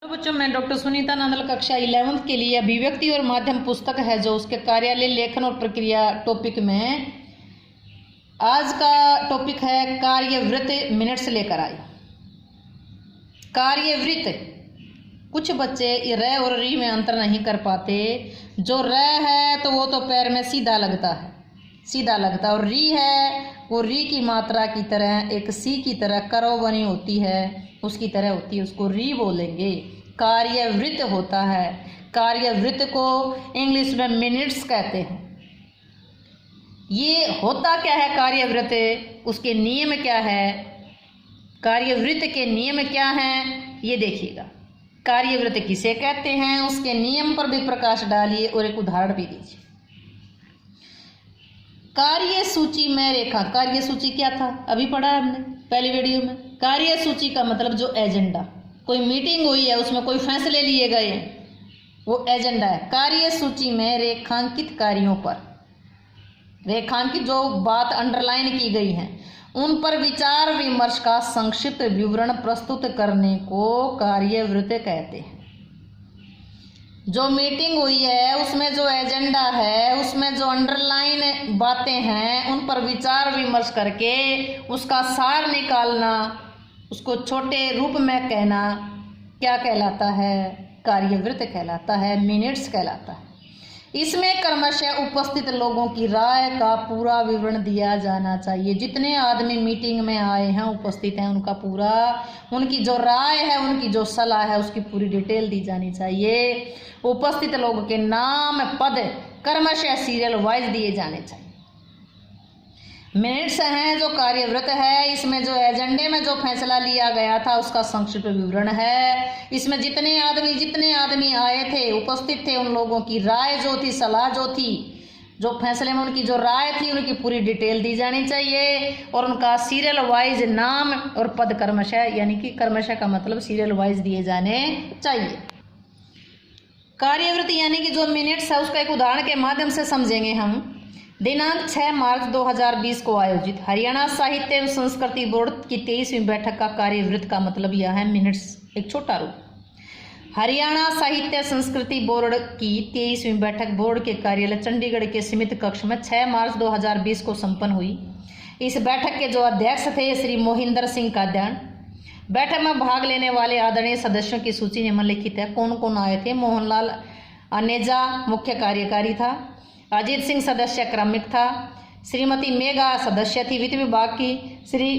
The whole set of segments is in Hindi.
बच्चों, मैं डॉक्टर सुनीता नंदल कक्षा 11th के लिए अभिव्यक्ति और माध्यम पुस्तक है जो उसके कार्यालय लेखन और प्रक्रिया टॉपिक में आज का टॉपिक है कार्यवृत्त मिनट्स लेकर आई। कार्यवृत्त, कुछ बच्चे र और री में अंतर नहीं कर पाते। जो र है तो वो तो पैर में सीधा लगता है और री है वो री की मात्रा की तरह एक सी की तरह करो बनी होती है, उसकी तरह होती है, उसको री बोलेंगे। कार्यवृत्त होता है। कार्यवृत्त को इंग्लिश में मिनट्स कहते हैं। ये होता क्या है कार्यवृत्त, उसके नियम क्या है, कार्यवृत्त के नियम क्या हैं, ये देखिएगा। कार्यवृत्त किसे कहते हैं, उसके नियम पर भी प्रकाश डालिए और एक उदाहरण भी दीजिए। कार्य सूची में रेखा। कार्य सूची क्या था, अभी पढ़ा है हमने पहली वीडियो में। कार्य सूची का मतलब जो एजेंडा, कोई मीटिंग हुई है उसमें कोई फैसले लिए गए हैं, वो एजेंडा है। कार्य सूची में रेखांकित कार्यों पर, रेखांकित जो बात अंडरलाइन की गई है उन पर विचार विमर्श का संक्षिप्त विवरण प्रस्तुत करने को कार्यवृत्त कहते हैं। जो मीटिंग हुई है उसमें जो एजेंडा है, उसमें जो अंडरलाइन बातें हैं, उन पर विचार विमर्श करके उसका सार निकालना, उसको छोटे रूप में कहना क्या कहलाता है, कार्यवृत्त कहलाता है, मिनट्स कहलाता है। इसमें क्रमशः उपस्थित लोगों की राय का पूरा विवरण दिया जाना चाहिए। जितने आदमी मीटिंग में आए हैं, उपस्थित हैं, उनका पूरा, उनकी जो राय है, उनकी जो सलाह है, उसकी पूरी डिटेल दी जानी चाहिए। उपस्थित लोगों के नाम पद क्रमशः सीरियल वाइज दिए जाने चाहिए। मिनट्स हैं जो कार्यवृत्त है, इसमें जो एजेंडे में जो फैसला लिया गया था उसका संक्षिप्त विवरण है। इसमें जितने आदमी आए थे, उपस्थित थे, उन लोगों की राय जो थी, सलाह जो थी, जो फैसले में उनकी जो राय थी, उनकी पूरी डिटेल दी जानी चाहिए और उनका सीरियल वाइज नाम और पद क्रमशः, यानी कि क्रमशः का मतलब सीरियल वाइज दिए जाने चाहिए। कार्यवृत्त यानी कि जो मिनट्स है उसका एक उदाहरण के माध्यम से समझेंगे हम। दिनांक 6 मार्च 2020 को आयोजित हरियाणा साहित्य एवं संस्कृति बोर्ड की 23वीं बैठक का कार्यवृत्त का मतलब यह है मिनट्स, एक छोटा रूप। हरियाणा साहित्य संस्कृति बोर्ड की 23वीं बैठक बोर्ड के कार्यालय चंडीगढ़ के सीमित कक्ष में 6 मार्च 2020 को संपन्न हुई। इस बैठक के जो अध्यक्ष थे श्री मोहिंदर सिंह काद्यान। बैठक में भाग लेने वाले आदरणीय सदस्यों की सूची निम्नलिखित है। कौन कौन आए थे? मोहनलाल अनेजा मुख्य कार्यकारी था, अजीत सिंह सदस्य क्रमिक था, श्रीमती मेघा सदस्य थी वित्त विभाग की, श्री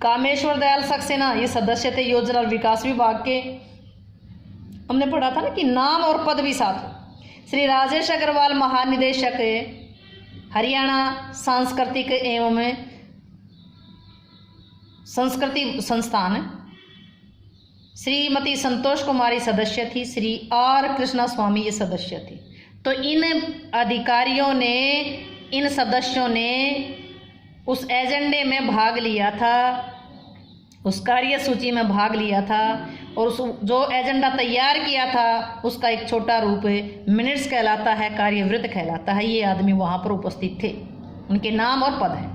कामेश्वर दयाल सक्सेना ये सदस्य थे योजना और विकास विभाग के। हमने पढ़ा था ना कि नाम और पद भी साथ। श्री राजेश अग्रवाल महानिदेशक हरियाणा सांस्कृतिक एवं संस्कृति संस्थान, श्रीमती संतोष कुमारी सदस्य थी, श्री आर कृष्णा स्वामी ये सदस्य थे। तो इन अधिकारियों ने, इन सदस्यों ने उस एजेंडे में भाग लिया था, उस कार्य सूची में भाग लिया था और उस जो एजेंडा तैयार किया था उसका एक छोटा रूप मिनट्स कहलाता है, कार्यवृत्त कहलाता है। ये आदमी वहाँ पर उपस्थित थे, उनके नाम और पद हैं।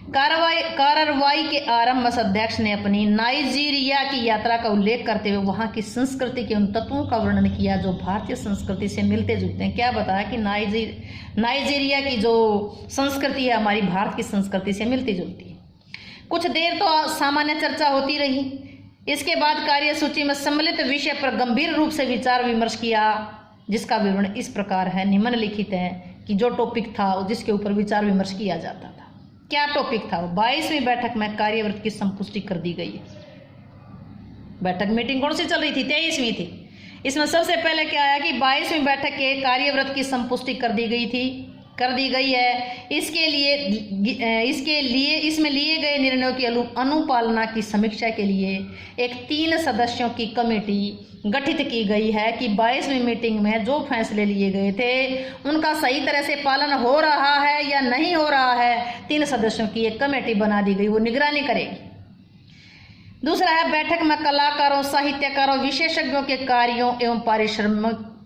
कार्रवाई के आरंभ में अध्यक्ष ने अपनी नाइजीरिया की यात्रा का उल्लेख करते हुए वहां की संस्कृति के उन तत्वों का वर्णन किया जो भारतीय संस्कृति से मिलते जुलते हैं। क्या बताया कि नाइजीरिया की जो संस्कृति है हमारी भारत की संस्कृति से मिलती जुलती है। कुछ देर तो सामान्य चर्चा होती रही। इसके बाद कार्य सूची में सम्मिलित विषय पर गंभीर रूप से विचार विमर्श किया, जिसका विवरण इस प्रकार है, निम्नलिखित है कि जो टॉपिक था जिसके ऊपर विचार विमर्श किया जाता था। क्या टॉपिक था? 22वीं बैठक में कार्यवृत्त की संपुष्टि कर दी गई है। बैठक मीटिंग कौन सी चल रही थी? 23वीं थी। इसमें सबसे पहले क्या आया कि 22वीं बैठक के कार्यवृत्त की संपुष्टि कर दी गई है। इसके लिए इसमें लिए गए निर्णयों की अनुपालना की समीक्षा के लिए एक 3 सदस्यों की कमेटी गठित की गई है कि 22वीं मीटिंग में जो फैसले लिए गए थे उनका सही तरह से पालन हो रहा है या नहीं हो रहा है। 3 सदस्यों की एक कमेटी बना दी गई, वो निगरानी करेगी। दूसरा है बैठक में कलाकारों, साहित्यकारों, विशेषज्ञों के कार्यों एवं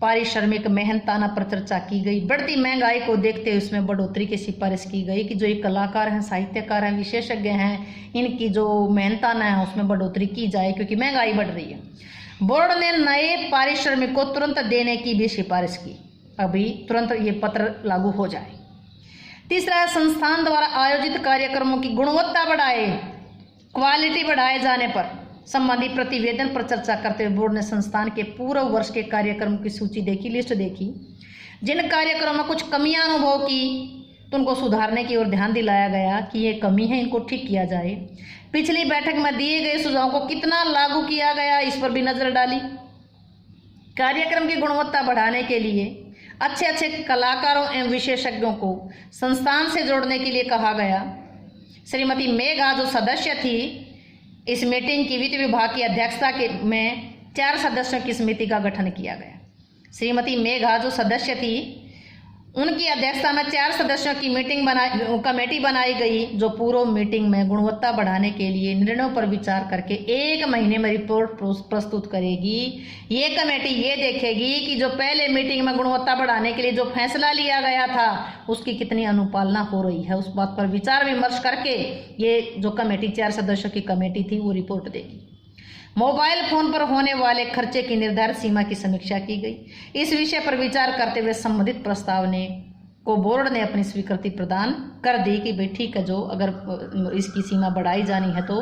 पारिश्रमिक मेहनताना पर चर्चा की गई। बढ़ती महंगाई को देखते हुए उसमें बढ़ोतरी की सिफारिश की गई कि जो ये कलाकार हैं, साहित्यकार हैं, विशेषज्ञ हैं, इनकी जो मेहनताना है उसमें बढ़ोतरी की जाए क्योंकि महंगाई बढ़ रही है। बोर्ड ने नए पारिश्रमिक को तुरंत देने की भी सिफारिश की, अभी तुरंत ये पत्र लागू हो जाए। तीसरा, संस्थान द्वारा आयोजित कार्यक्रमों की गुणवत्ता बढ़ाए, क्वालिटी बढ़ाए जाने पर संबंधी प्रतिवेदन पर चर्चा करते हुए बोर्ड ने संस्थान के पूर्व वर्ष के कार्यक्रमों की सूची देखी, लिस्ट देखी। जिन कार्यक्रमों में कुछ कमियां अनुभव की तो उनको सुधारने की ओर ध्यान दिलाया गया कि ये कमी है, इनको ठीक किया जाए। पिछली बैठक में दिए गए सुझावों को कितना लागू किया गया, इस पर भी नजर डाली। कार्यक्रम की गुणवत्ता बढ़ाने के लिए अच्छे अच्छे कलाकारों एवं विशेषज्ञों को संस्थान से जोड़ने के लिए कहा गया। श्रीमती मेघा जो सदस्य थी इस मीटिंग की, वित्त विभाग की अध्यक्षता में 4 सदस्यों की समिति का गठन किया गया। श्रीमती मेघा जो सदस्य थी उनकी अध्यक्षता में 4 सदस्यों की कमेटी बनाई गई, जो पूर्व मीटिंग में गुणवत्ता बढ़ाने के लिए निर्णयों पर विचार करके 1 महीने में रिपोर्ट प्रस्तुत करेगी। ये कमेटी ये देखेगी कि जो पहले मीटिंग में गुणवत्ता बढ़ाने के लिए जो फैसला लिया गया था उसकी कितनी अनुपालना हो रही है, उस बात पर विचार विमर्श करके ये जो कमेटी 4 सदस्यों की कमेटी थी वो रिपोर्ट देगी। मोबाइल फोन पर होने वाले खर्चे की निर्धारित सीमा की समीक्षा की गई। इस विषय पर विचार करते हुए संबंधित प्रस्ताव को बोर्ड ने अपनी स्वीकृति प्रदान कर दी कि भाई ठीक है, जो अगर इसकी सीमा बढ़ाई जानी है तो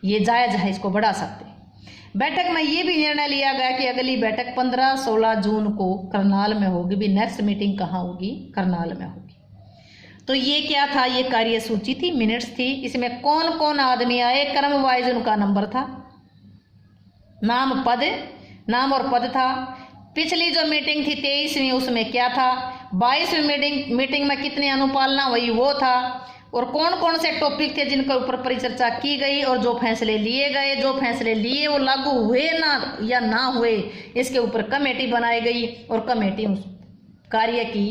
ये जायज़ है, इसको बढ़ा सकते। बैठक में ये भी निर्णय लिया गया कि अगली बैठक 15-16 जून को करनाल में होगी। भी नेक्स्ट मीटिंग कहाँ होगी? करनाल में होगी। तो ये क्या था? ये कार्य सूची थी, मिनट्स थी। इसमें कौन कौन आदमी आए, क्रम वाइज उनका नंबर था, नाम और पद था। पिछली जो मीटिंग थी 23वीं, उसमें क्या था, 22वीं मीटिंग में कितनी अनुपालना हुई वो था, और कौन कौन से टॉपिक थे जिनके ऊपर परिचर्चा की गई और जो फैसले लिए गए, जो फैसले लिए वो लागू हुए ना या ना हुए, इसके ऊपर कमेटी बनाई गई और कमेटी उस कार्य की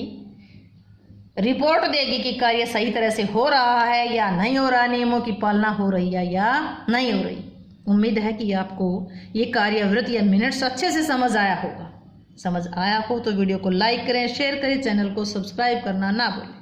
रिपोर्ट देगी कि कार्य सही तरह से हो रहा है या नहीं हो रहा, नियमों की पालना हो रही है या नहीं हो रही। उम्मीद है कि आपको ये कार्यवृत्त या मिनट्स अच्छे से समझ आया होगा। समझ आया हो तो वीडियो को लाइक करें, शेयर करें, चैनल को सब्सक्राइब करना ना भूलें।